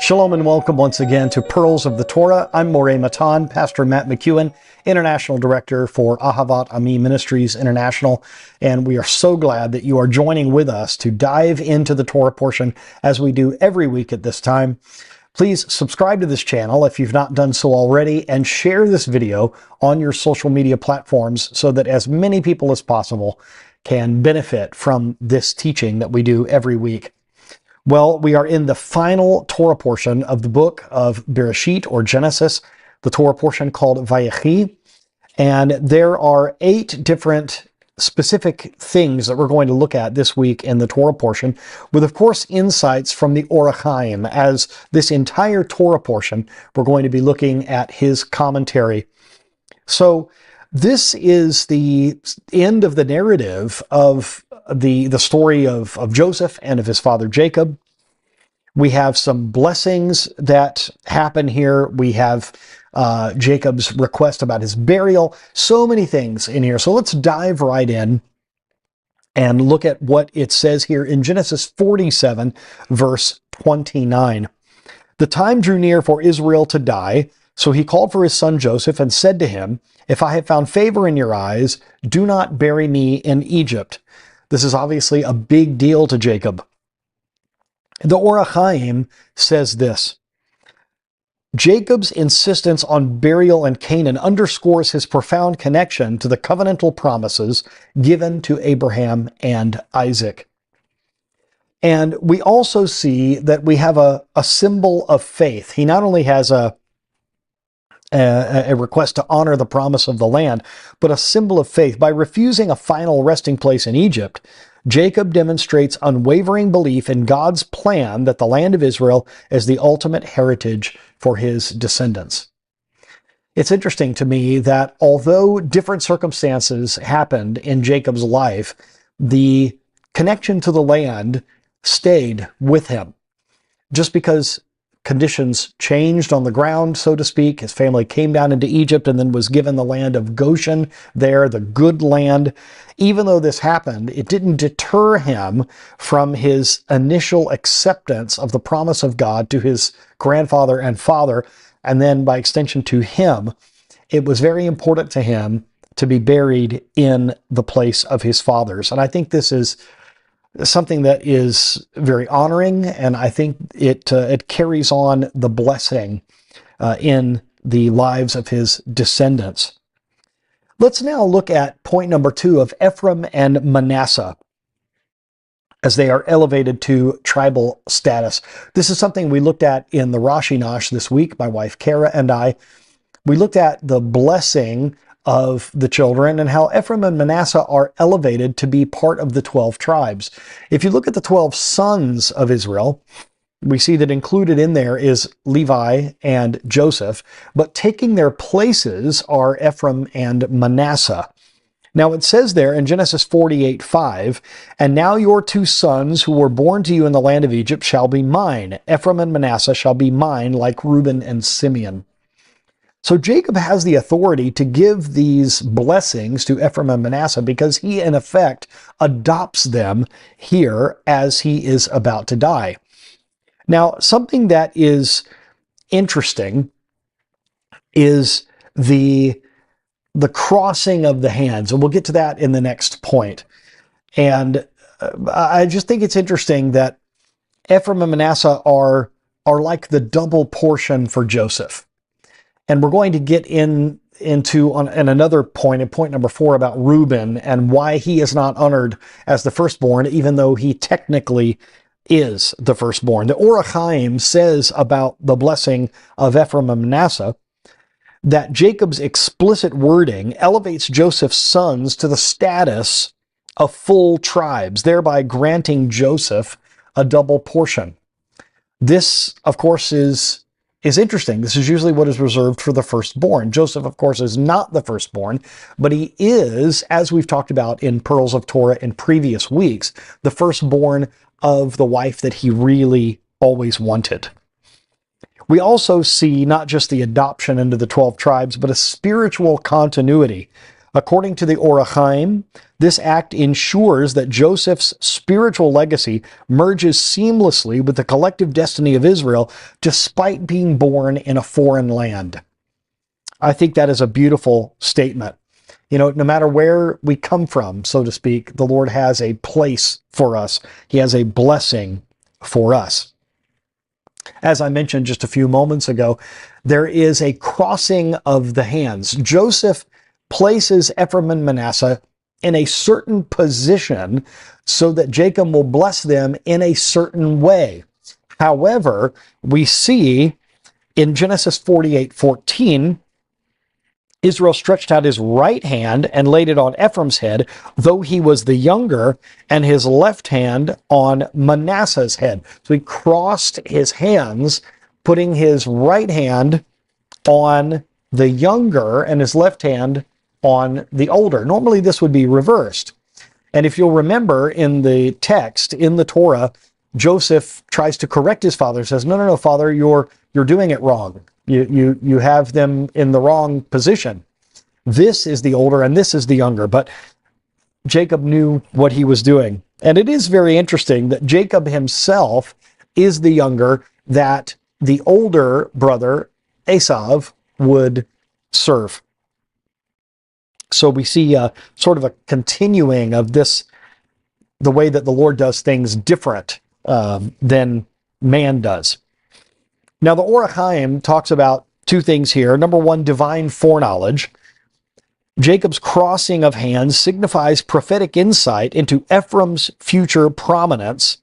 Shalom and welcome once again to Pearls of the Torah. I'm Moreh Matan, Pastor Matt McKeown, International Director for Ahavat Ami Ministries International, and we are so glad that you are joining with us to dive into the Torah portion as we do every week at this time. Please subscribe to this channel if you've not done so already, and share this video on your social media platforms so that as many people as possible can benefit from this teaching that we do every week. Well, we are in the final Torah portion of the book of Bereshit, or Genesis, the Torah portion called Vayechi. And there are 8 different specific things that we're going to look at this week in the Torah portion, with, of course, insights from the Or HaChaim. As this entire Torah portion, we're going to be looking at his commentary. So this is the end of the narrative of the story of Joseph and of his father Jacob. We have some blessings that happen here. We have Jacob's request about his burial. So many things in here. So let's dive right in and look at what it says here in Genesis 47, verse 29. The time drew near for Israel to die, so he called for his son Joseph and said to him, "If I have found favor in your eyes, do not bury me in Egypt." This is obviously a big deal to Jacob. The Or HaChaim says this: Jacob's insistence on burial in Canaan underscores his profound connection to the covenantal promises given to Abraham and Isaac. And we also see that we have a symbol of faith. He not only has a request to honor the promise of the land, but a symbol of faith. By refusing a final resting place in Egypt, Jacob demonstrates unwavering belief in God's plan that the land of Israel is the ultimate heritage for his descendants. It's interesting to me that although different circumstances happened in Jacob's life, the connection to the land stayed with him. Just because conditions changed on the ground, so to speak, his family came down into Egypt and then was given the land of Goshen there, the good land. Even though this happened, it didn't deter him from his initial acceptance of the promise of God to his grandfather and father, and then by extension to him. It was very important to him to be buried in the place of his fathers. And I think this is something that is very honoring, and I think it carries on the blessing in the lives of his descendants. Let's now look at point number 2 of Ephraim and Manasseh as they are elevated to tribal status. This is something we looked at in the Rashi Nash this week, my wife Kara and I. We looked at the blessing of the children and how Ephraim and Manasseh are elevated to be part of the 12 tribes. If you look at the 12 sons of Israel, we see that included in there is Levi and Joseph, but taking their places are Ephraim and Manasseh. Now it says there in Genesis 48:5, "And now your 2 sons who were born to you in the land of Egypt shall be mine. Ephraim and Manasseh shall be mine like Reuben and Simeon." So Jacob has the authority to give these blessings to Ephraim and Manasseh because he, in effect, adopts them here as he is about to die. Now, something that is interesting is the crossing of the hands, and we'll get to that in the next point. And I just think it's interesting that Ephraim and Manasseh are like the double portion for Joseph. And we're going to get into another point, in point number 4, about Reuben and why he is not honored as the firstborn, even though he technically is the firstborn. The Or HaChaim says about the blessing of Ephraim and Manasseh that Jacob's explicit wording elevates Joseph's sons to the status of full tribes, thereby granting Joseph a double portion. This, of course, is interesting. This is usually what is reserved for the firstborn. Joseph, of course, is not the firstborn, but he is, as we've talked about in Pearls of Torah in previous weeks, the firstborn of the wife that he really always wanted. We also see not just the adoption into the 12 tribes, but a spiritual continuity According to the Or HaChaim, this act ensures that Joseph's spiritual legacy merges seamlessly with the collective destiny of Israel, despite being born in a foreign land. I think that is a beautiful statement. You know, no matter where we come from, so to speak, the Lord has a place for us. He has a blessing for us. As I mentioned just a few moments ago, there is a crossing of the hands. Joseph places Ephraim and Manasseh in a certain position so that Jacob will bless them in a certain way. However, we see in Genesis 48:14, Israel stretched out his right hand and laid it on Ephraim's head, though he was the younger, and his left hand on Manasseh's head. So he crossed his hands, putting his right hand on the younger and his left hand on the older. Normally this would be reversed. And if you'll remember in the text, in the Torah, Joseph tries to correct his father, says, no, father, you're doing it wrong. You have them in the wrong position. This is the older and this is the younger. But Jacob knew what he was doing. And it is very interesting that Jacob himself is the younger that the older brother, Esau, would serve. So we see sort of a continuing of this, the way that the Lord does things different than man does. Now, the Or HaChaim talks about two things here. Number one, divine foreknowledge. Jacob's crossing of hands signifies prophetic insight into Ephraim's future prominence.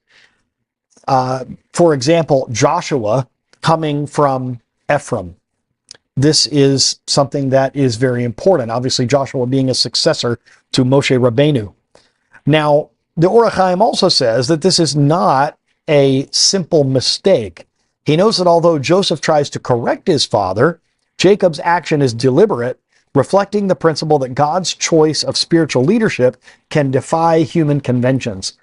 For example, Joshua coming from Ephraim. This is something that is very important. Obviously, Joshua being a successor to Moshe Rabbeinu. Now, the Or HaChaim also says that this is not a simple mistake. He knows that although Joseph tries to correct his father, Jacob's action is deliberate, reflecting the principle that God's choice of spiritual leadership can defy human conventions.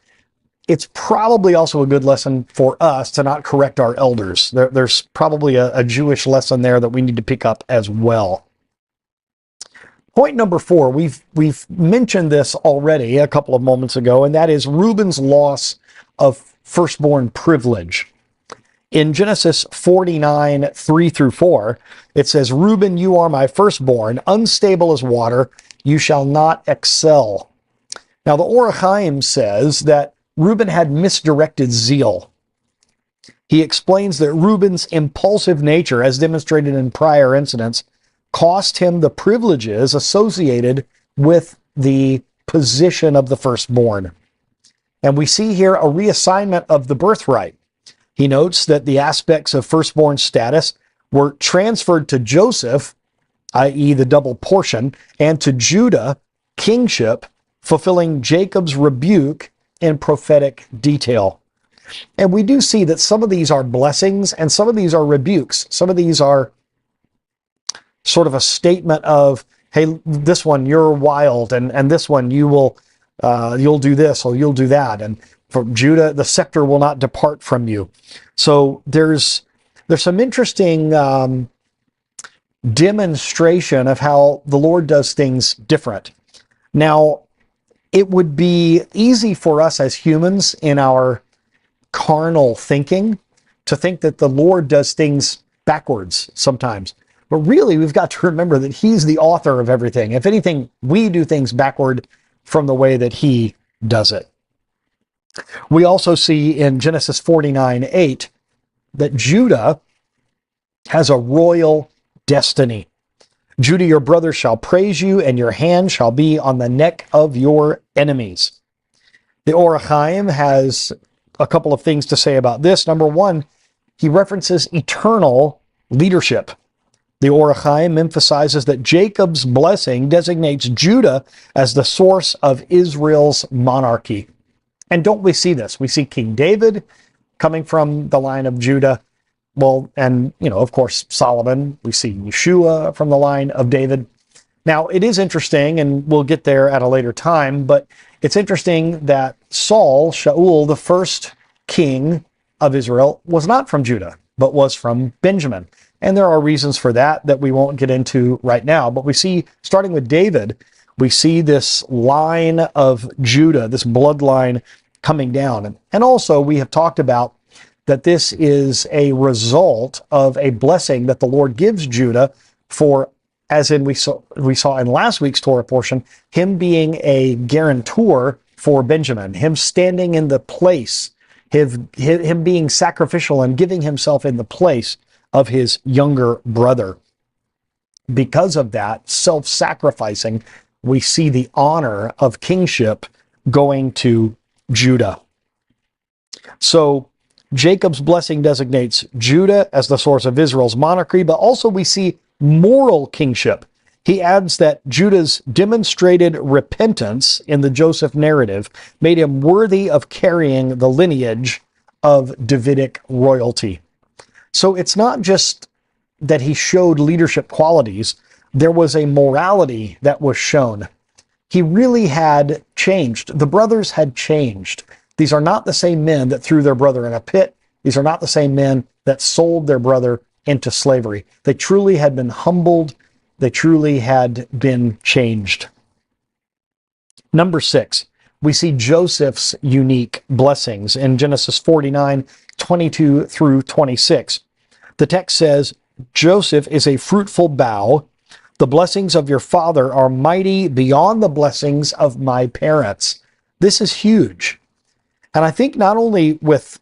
It's probably also a good lesson for us to not correct our elders. There's probably a Jewish lesson there that we need to pick up as well. Point number 4, we've mentioned this already a couple of moments ago, and that is Reuben's loss of firstborn privilege. In Genesis 49, 3 through 4, it says, Reuben, you are my firstborn, unstable as water, you shall not excel. Now, the Or HaChaim says that Reuben had misdirected zeal. He explains that Reuben's impulsive nature, as demonstrated in prior incidents, cost him the privileges associated with the position of the firstborn. And we see here a reassignment of the birthright. He notes that the aspects of firstborn status were transferred to Joseph, i.e. the double portion, and to Judah, kingship, fulfilling Jacob's rebuke in prophetic detail. And we do see that some of these are blessings and some of these are rebukes. Some of these are sort of a statement of, hey, this one, you're wild, and this one, you'll do this or you'll do that. And from Judah, the scepter will not depart from you. So there's some interesting demonstration of how the Lord does things different. Now, it would be easy for us as humans in our carnal thinking to think that the Lord does things backwards sometimes. But really, we've got to remember that He's the author of everything. If anything, we do things backward from the way that He does it. We also see in Genesis 49:8 that Judah has a royal destiny. Judah, your brother shall praise you, and your hand shall be on the neck of your enemies. The Or HaChaim has a couple of things to say about this. Number one, he references eternal leadership. The Or HaChaim emphasizes that Jacob's blessing designates Judah as the source of Israel's monarchy. And don't we see this? We see King David coming from the line of Judah. Well, and, of course, Solomon. We see Yeshua from the line of David. Now, it is interesting, and we'll get there at a later time, but it's interesting that Shaul, the first king of Israel, was not from Judah, but was from Benjamin. And there are reasons for that we won't get into right now. But we see, starting with David, We see this line of Judah, this bloodline coming down. And also we have talked about that this is a result of a blessing that the Lord gives Judah for, as in we saw in last week's Torah portion, him being a guarantor for Benjamin, him standing in the place, him being sacrificial and giving himself in the place of his younger brother. Because of that, self-sacrificing, we see the honor of kingship going to Judah. So Jacob's blessing designates Judah as the source of Israel's monarchy, but also we see moral kingship. He adds that Judah's demonstrated repentance in the Joseph narrative made him worthy of carrying the lineage of Davidic royalty. So it's not just that he showed leadership qualities, there was a morality that was shown. He really had changed. The brothers had changed. These are not the same men that threw their brother in a pit. These are not the same men that sold their brother into slavery. They truly had been humbled. They truly had been changed. Number 6, we see Joseph's unique blessings in Genesis 49, 22 through 26. The text says, Joseph is a fruitful bough. The blessings of your father are mighty beyond the blessings of my parents. This is huge. And I think not only with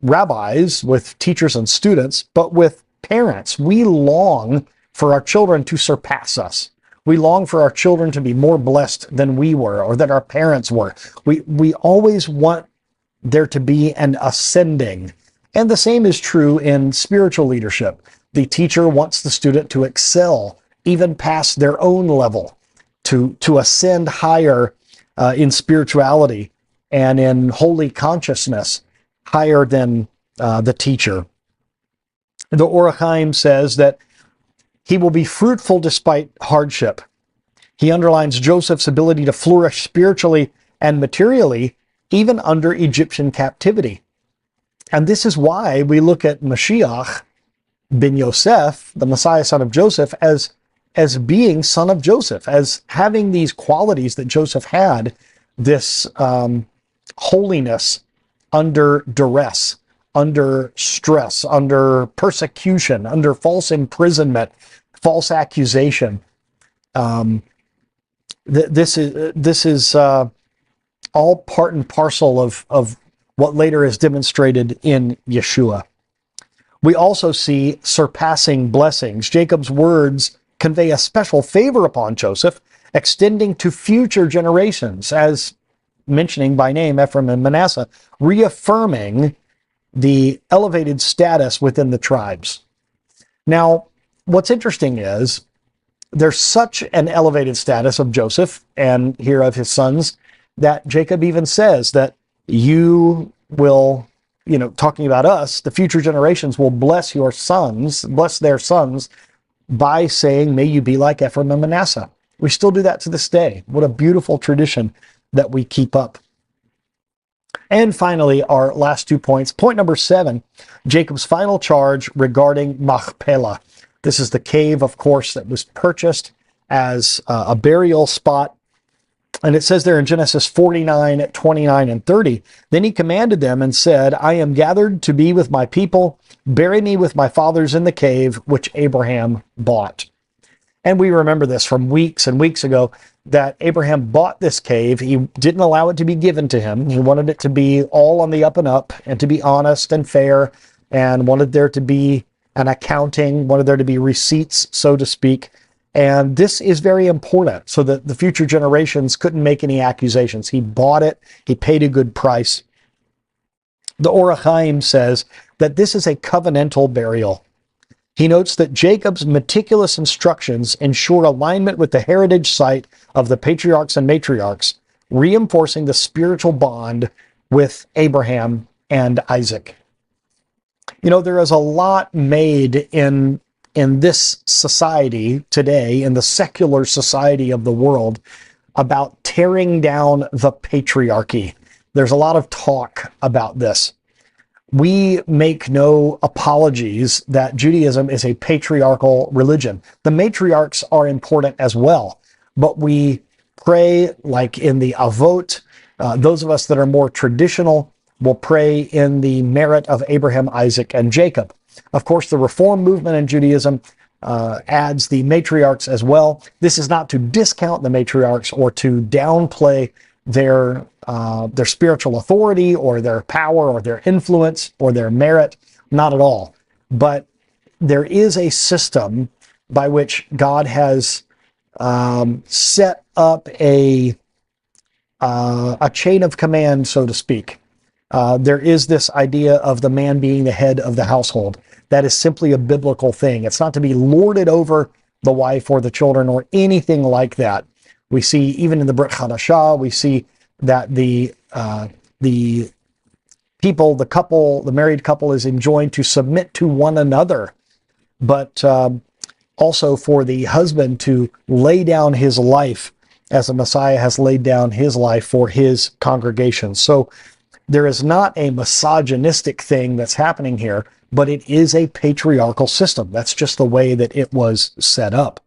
rabbis, with teachers and students, but with parents, we long for our children to surpass us. We long for our children to be more blessed than we were or that our parents were. We always want there to be an ascending. And the same is true in spiritual leadership. The teacher wants the student to excel even past their own level, to ascend higher in spirituality and in holy consciousness, higher than the teacher. The Or HaChaim says that he will be fruitful despite hardship. He underlines Joseph's ability to flourish spiritually and materially, even under Egyptian captivity. And this is why we look at Mashiach ben Yosef, the Messiah son of Joseph, as being son of Joseph, as having these qualities that Joseph had, this holiness under duress, under stress, under persecution, under false imprisonment, false accusation. This is all part and parcel of what later is demonstrated in Yeshua. We also see surpassing blessings. Jacob's words convey a special favor upon Joseph, extending to future generations, as mentioning by name Ephraim and Manasseh, reaffirming the elevated status within the tribes. Now, what's interesting is there's such an elevated status of Joseph and here of his sons that Jacob even says that you will, talking about us, the future generations will bless your sons, bless their sons by saying, may you be like Ephraim and Manasseh. We still do that to this day. What a beautiful tradition that we keep up. And finally, our last 2 points. Point number 7, Jacob's final charge regarding Machpelah. This is the cave, of course, that was purchased as a burial spot. And it says there in Genesis 49, 29, and 30, then he commanded them and said, I am gathered to be with my people. Bury me with my fathers in the cave, which Abraham bought. And we remember this from weeks and weeks ago, that Abraham bought this cave. He didn't allow it to be given to him. He wanted it to be all on the up and up and to be honest and fair, and wanted there to be an accounting, wanted there to be receipts, so to speak. And this is very important so that the future generations couldn't make any accusations. He bought it. He paid a good price. The Or HaChaim says that this is a covenantal burial. He notes that Jacob's meticulous instructions ensure alignment with the heritage site of the patriarchs and matriarchs, reinforcing the spiritual bond with Abraham and Isaac. There is a lot made in this society today, in the secular society of the world, about tearing down the patriarchy. There's a lot of talk about this. We make no apologies that Judaism is a patriarchal religion. The matriarchs are important as well, but we pray like in the Avot. Those of us that are more traditional will pray in the merit of Abraham, Isaac, and Jacob. Of course, the Reform movement in Judaism adds the matriarchs as well. This is not to discount the matriarchs or to downplay their spiritual authority or their power or their influence or their merit. Not at all. But there is a system by which God has set up a chain of command, so to speak. There is this idea of the man being the head of the household. That is simply a biblical thing. It's not to be lorded over the wife or the children or anything like that. We see even in the Brit Hadashah, we see that the people, the couple, the married couple is enjoined to submit to one another, but also for the husband to lay down his life as the Messiah has laid down his life for his congregation. So there is not a misogynistic thing that's happening here, but it is a patriarchal system. That's just the way that it was set up.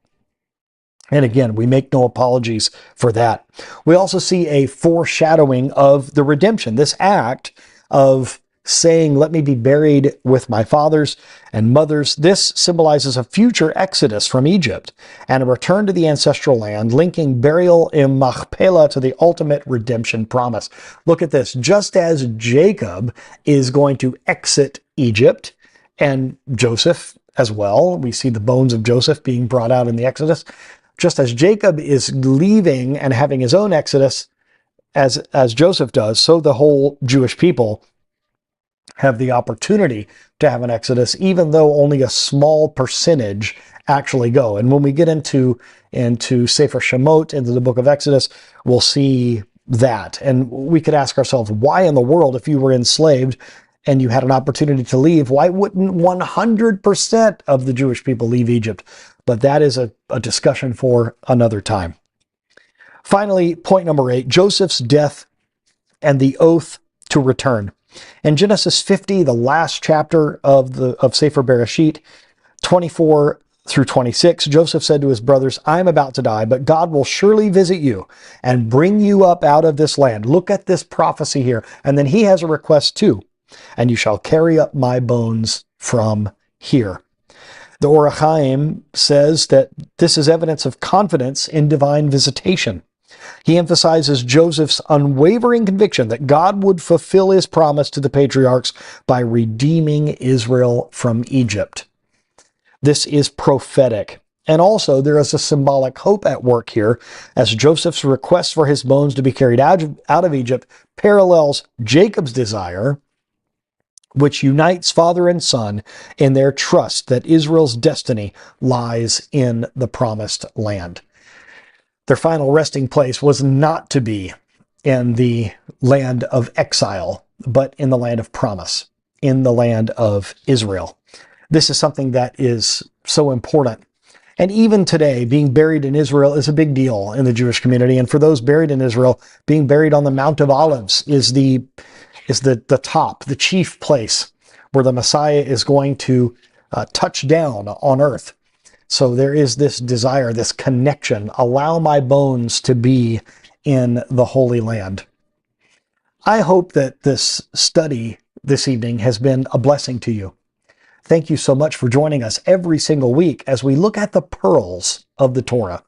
And again, we make no apologies for that. We also see a foreshadowing of the redemption. This act of saying, let me be buried with my fathers and mothers, this symbolizes a future exodus from Egypt and a return to the ancestral land, linking burial in Machpelah to the ultimate redemption promise. Look at this. Just as Jacob is going to exit Egypt, and Joseph as well, we see the bones of Joseph being brought out in the Exodus. Just as Jacob is leaving and having his own Exodus, as Joseph does, so the whole Jewish people have the opportunity to have an Exodus, even though only a small percentage actually go. And when we get into Sefer Shemot, into the book of Exodus, we'll see that. And we could ask ourselves, why in the world, if you were enslaved and you had an opportunity to leave, why wouldn't 100% of the Jewish people leave Egypt? But that is a discussion for another time. Finally, point number 8, Joseph's death and the oath to return. In Genesis 50, the last chapter of Sefer Bereshit, 24 through 26, Joseph said to his brothers, I am about to die, but God will surely visit you and bring you up out of this land. Look at this prophecy here. And then he has a request too. And you shall carry up my bones from here. The Or HaChaim says that this is evidence of confidence in divine visitation. He emphasizes Joseph's unwavering conviction that God would fulfill his promise to the patriarchs by redeeming Israel from Egypt. This is prophetic. And also there is a symbolic hope at work here, as Joseph's request for his bones to be carried out of Egypt parallels Jacob's desire, which unites father and son in their trust that Israel's destiny lies in the promised land. Their final resting place was not to be in the land of exile, but in the land of promise, in the land of Israel. This is something that is so important. And even today, being buried in Israel is a big deal in the Jewish community. And for those buried in Israel, being buried on the Mount of Olives is the top, the chief place where the Messiah is going to touch down on earth. So there is this desire, this connection. Allow my bones to be in the Holy Land. I hope that this study this evening has been a blessing to you. Thank you so much for joining us every single week as we look at the pearls of the Torah.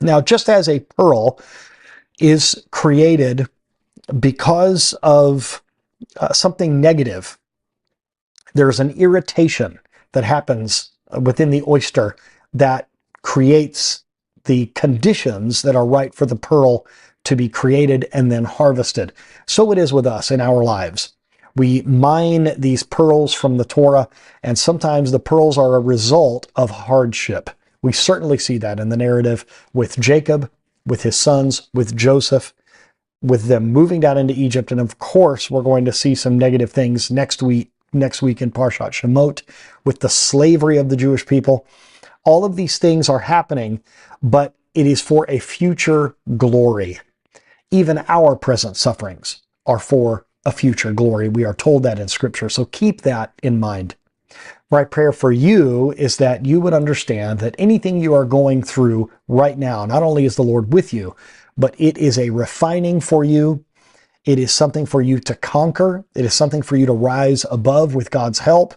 Now, just as a pearl is created because of something negative, there's an irritation that happens within the oyster that creates the conditions that are right for the pearl to be created and then harvested. So it is with us in our lives. We mine these pearls from the Torah, and sometimes the pearls are a result of hardship. We certainly see that in the narrative with Jacob, with his sons, with Joseph, with them moving down into Egypt. And of course, we're going to see some negative things next week in Parshat Shemot with the slavery of the Jewish people. All of these things are happening, but it is for a future glory. Even our present sufferings are for a future glory. We are told that in Scripture, so keep that in mind. My prayer for you is that you would understand that anything you are going through right now, not only is the Lord with you, but it is a refining for you. It is something for you to conquer. It is something for you to rise above with God's help,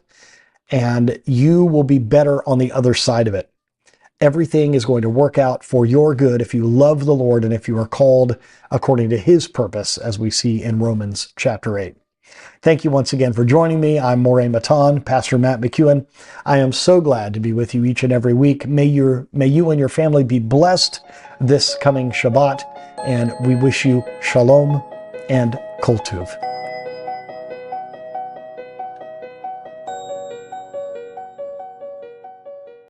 and you will be better on the other side of it. Everything is going to work out for your good if you love the Lord and if you are called according to his purpose, as we see in Romans chapter 8. Thank you once again for joining me. I'm Moray Matan, Pastor Matt McKeown. I am so glad to be with you each and every week. May you and your family be blessed this coming Shabbat, and we wish you shalom and kol tuv.